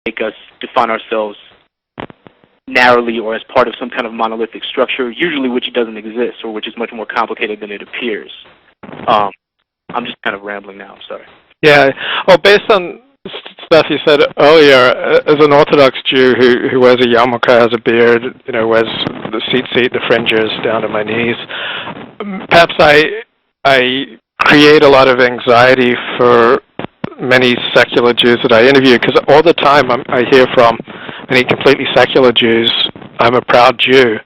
make us define ourselves narrowly or as part of some kind of monolithic structure, usually which doesn't exist or which is much more complicated than it appears. I'm just kind of rambling now. I'm sorry. Yeah. Well, based on stuff you said earlier, as an Orthodox Jew who wears a yarmulke, has a beard, wears the tzitzit, the fringes down to my knees, perhaps I create a lot of anxiety for many secular Jews that I interview, because all the time I hear from many completely secular Jews, I'm a proud Jew,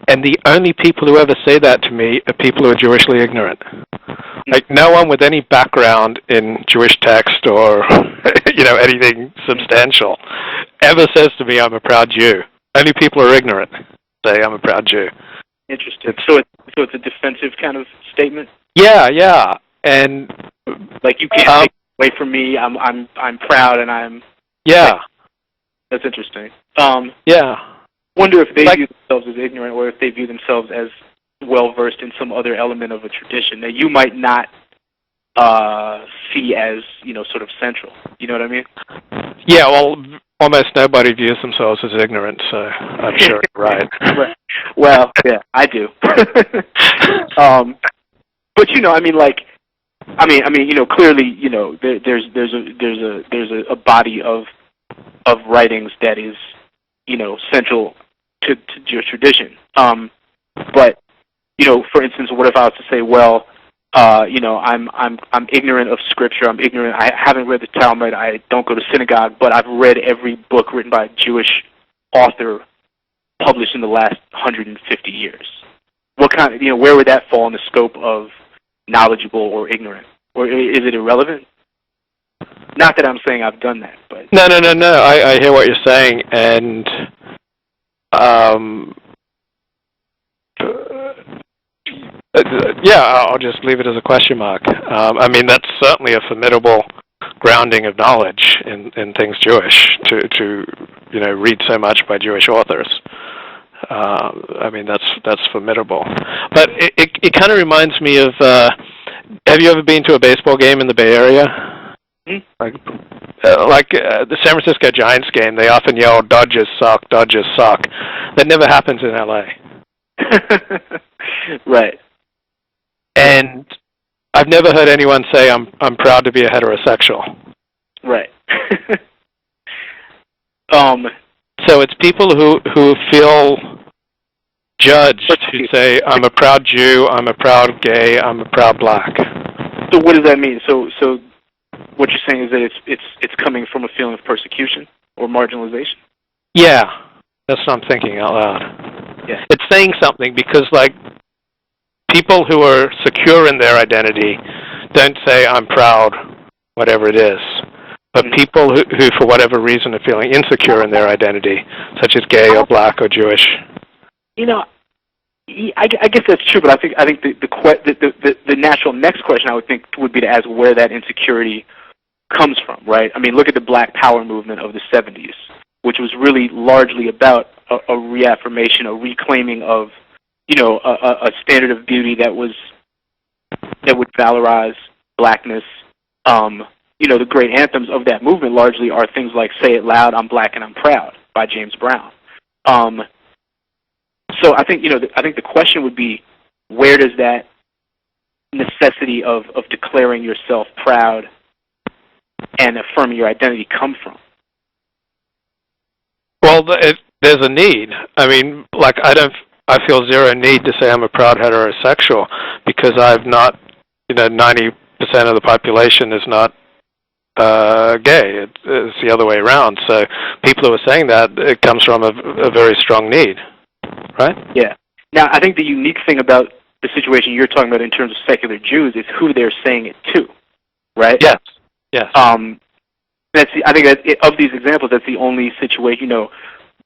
and the only people who ever say that to me are people who are Jewishly ignorant. Like, no one with any background in Jewish text or anything substantial ever says to me, I'm a proud Jew. Only people who are ignorant say, I'm a proud Jew. Interesting. So it's a defensive kind of statement? Yeah. And like, you can't take it away from me. I'm proud, and I'm... Yeah. That's interesting. Yeah. Wonder if they view themselves as ignorant, or if they view themselves as well-versed in some other element of a tradition that you might not see as, sort of central. You know what I mean? Yeah, well, almost nobody views themselves as ignorant, so I'm sure you're right. Well, yeah, I do. But clearly, there's a body of writings that is, central to Jewish tradition. But for instance, what if I was to say, well, I'm ignorant of Scripture. I'm ignorant. I haven't read the Talmud. I don't go to synagogue, but I've read every book written by a Jewish author published in the last 150 years. What kind of, where would that fall in the scope of knowledgeable or ignorant? Or is it irrelevant? Not that I'm saying I've done that, but... No. I hear what you're saying, and I'll just leave it as a question mark. That's certainly a formidable grounding of knowledge in things Jewish to read so much by Jewish authors. That's formidable. But it kind of reminds me of, have you ever been to a baseball game in the Bay Area? Like the San Francisco Giants game, they often yell, Dodgers suck, Dodgers suck. That never happens in LA. Right. And I've never heard anyone say, I'm proud to be a heterosexual. Right. So it's people who feel judged who say, I'm a proud Jew, I'm a proud gay, I'm a proud black. So what does that mean? So what you're saying is that it's coming from a feeling of persecution or marginalization? Yeah, that's what I'm thinking out loud. Yeah. It's saying something because, people who are secure in their identity don't say, I'm proud, whatever it is. But people who, for whatever reason, are feeling insecure in their identity, such as gay or black or Jewish. I guess that's true, but I think the natural next question I would think would be to ask where that insecurity comes from, right? Look at the Black Power movement of the 70s, which was really largely about a reaffirmation, a reclaiming of, a standard of beauty that would valorize blackness. The great anthems of that movement largely are things like "Say It Loud, I'm Black and I'm Proud" by James Brown. So I think the question would be, where does that necessity of declaring yourself proud and affirming your identity come from? Well, there's a need. I feel zero need to say I'm a proud heterosexual because I've not, 90% of the population is not gay. It's the other way around. So people who are saying that, it comes from a very strong need, right? Yeah. Now, I think the unique thing about the situation you're talking about in terms of secular Jews is who they're saying it to, right? Yes. I think that of these examples, that's the only situation.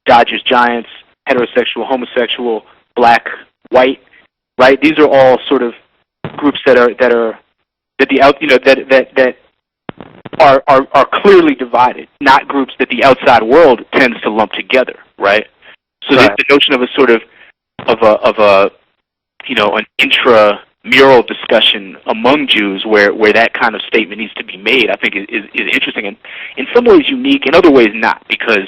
Dodgers, Giants, heterosexual, homosexual, black, white, right? These are all sort of groups that are clearly divided, not groups that the outside world tends to lump together, right? So the notion of a sort of an mural discussion among Jews where that kind of statement needs to be made, I think is interesting and in some ways unique, in other ways not, because,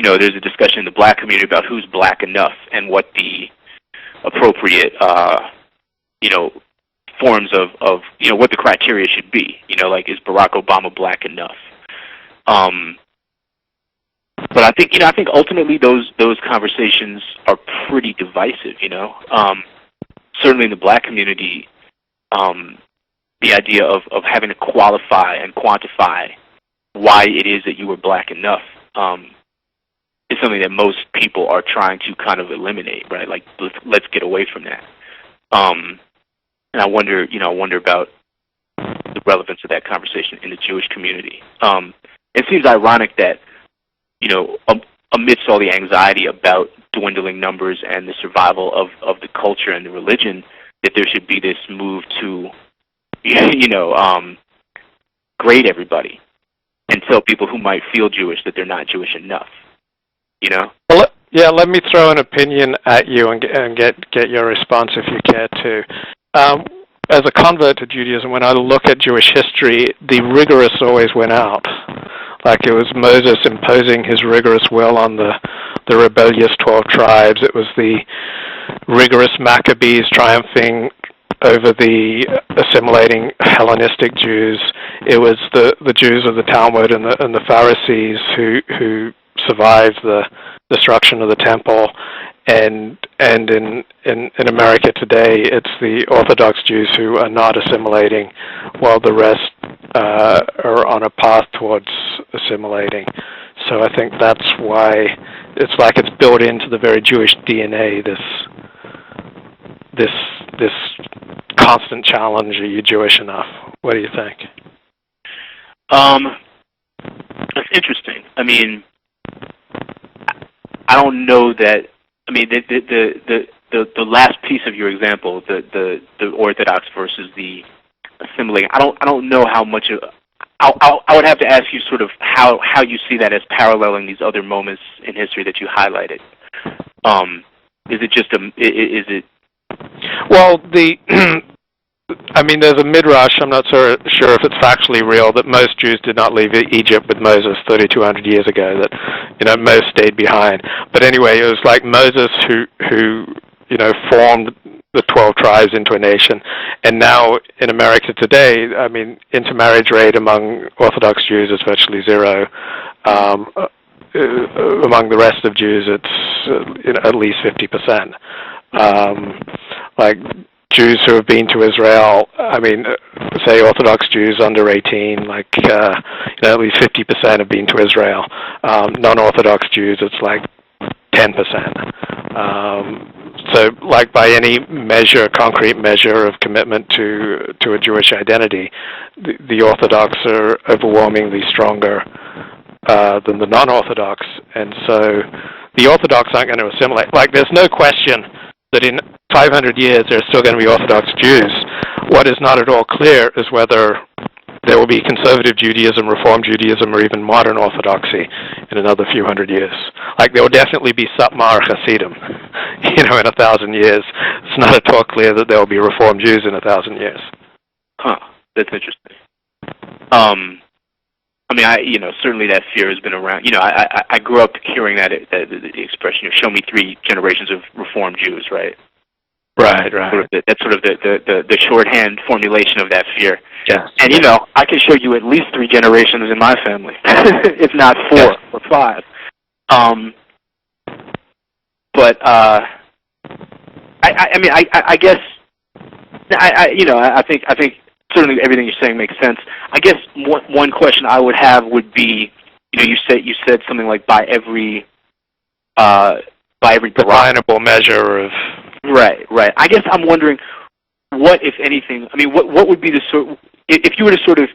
there's a discussion in the black community about who's black enough and what the appropriate, forms of what the criteria should be. Like, is Barack Obama black enough? But I think ultimately those conversations are pretty divisive. Certainly in the black community, the idea of having to qualify and quantify why it is that you were black enough is something that most people are trying to kind of eliminate, right? Like, let's get away from that. And I wonder about the relevance of that conversation in the Jewish community. It seems ironic that, amidst all the anxiety about dwindling numbers and the survival of the culture and the religion, that there should be this move to, grade everybody and tell people who might feel Jewish that they're not Jewish enough. Well, let me throw an opinion at you and get your response if you care to. As a convert to Judaism, when I look at Jewish history, the rigorous always win out. Like, it was Moses imposing his rigorous will on the rebellious 12 tribes. It was the rigorous Maccabees triumphing over the assimilating Hellenistic Jews. It was the Jews of the Talmud and the Pharisees who survived the destruction of the temple. And in America today, it's the Orthodox Jews who are not assimilating, while the rest are on a path towards assimilating. So I think that's why it's like it's built into the very Jewish DNA, this constant challenge: are you Jewish enough? What do you think? That's interesting. I mean, I don't know that. I mean, the last piece of your example, the Orthodox versus the assimilating. I don't know how much. I would have to ask you sort of how you see that as paralleling these other moments in history that you highlighted. Is it just is it? Well, I mean, there's a midrash, I'm not sure if it's factually real, that most Jews did not leave Egypt with Moses 3,200 years ago, that, most stayed behind. But anyway, it was like Moses who formed the 12 tribes into a nation. And now in America today, I mean, intermarriage rate among Orthodox Jews is virtually zero. Among the rest of Jews, it's at least 50%. Like, Jews who have been to Israel, I mean, say Orthodox Jews under 18, like, at least 50% have been to Israel. Non-Orthodox Jews, it's like 10%. So, like, by any measure, concrete measure of commitment to a Jewish identity, the Orthodox are overwhelmingly stronger than the non-Orthodox. And so the Orthodox aren't going to assimilate. Like, there's no question that in 500 years there are still going to be Orthodox Jews. What is not at all clear is whether there will be conservative Judaism, Reform Judaism, or even modern Orthodoxy in another few hundred years. Like, there will definitely be Satmar Hasidim, in 1,000 years. It's not at all clear that there will be Reform Jews in 1,000 years. Huh, that's interesting. I mean, certainly that fear has been around. I grew up hearing the expression, show me 3 generations of Reformed Jews, right? Right. That's sort of the shorthand formulation of that fear. Yes. And, I can show you at least 3 generations in my family, if not 4 or 5. But I guess, I think certainly everything you're saying makes sense. I guess one question I would have would be, you said something like by every definable measure of. Right. I guess I'm wondering, what, if anything, I mean, what would be the sort, if you were to sort of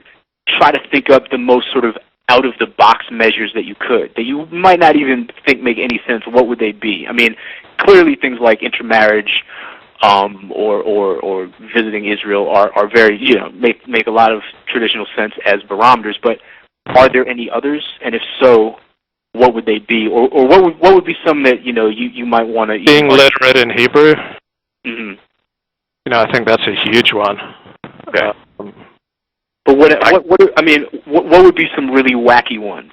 try to think up the most sort of out of the box measures that you could, that you might not even think make any sense, what would they be? I mean, clearly things like intermarriage, or visiting Israel are very, make a lot of traditional sense as barometers, but are there any others? And if so, what would they be? Or what would be some that, you might want to... Being literate in Hebrew? Mm-hmm. I think that's a huge one. Okay. But what would be some really wacky ones?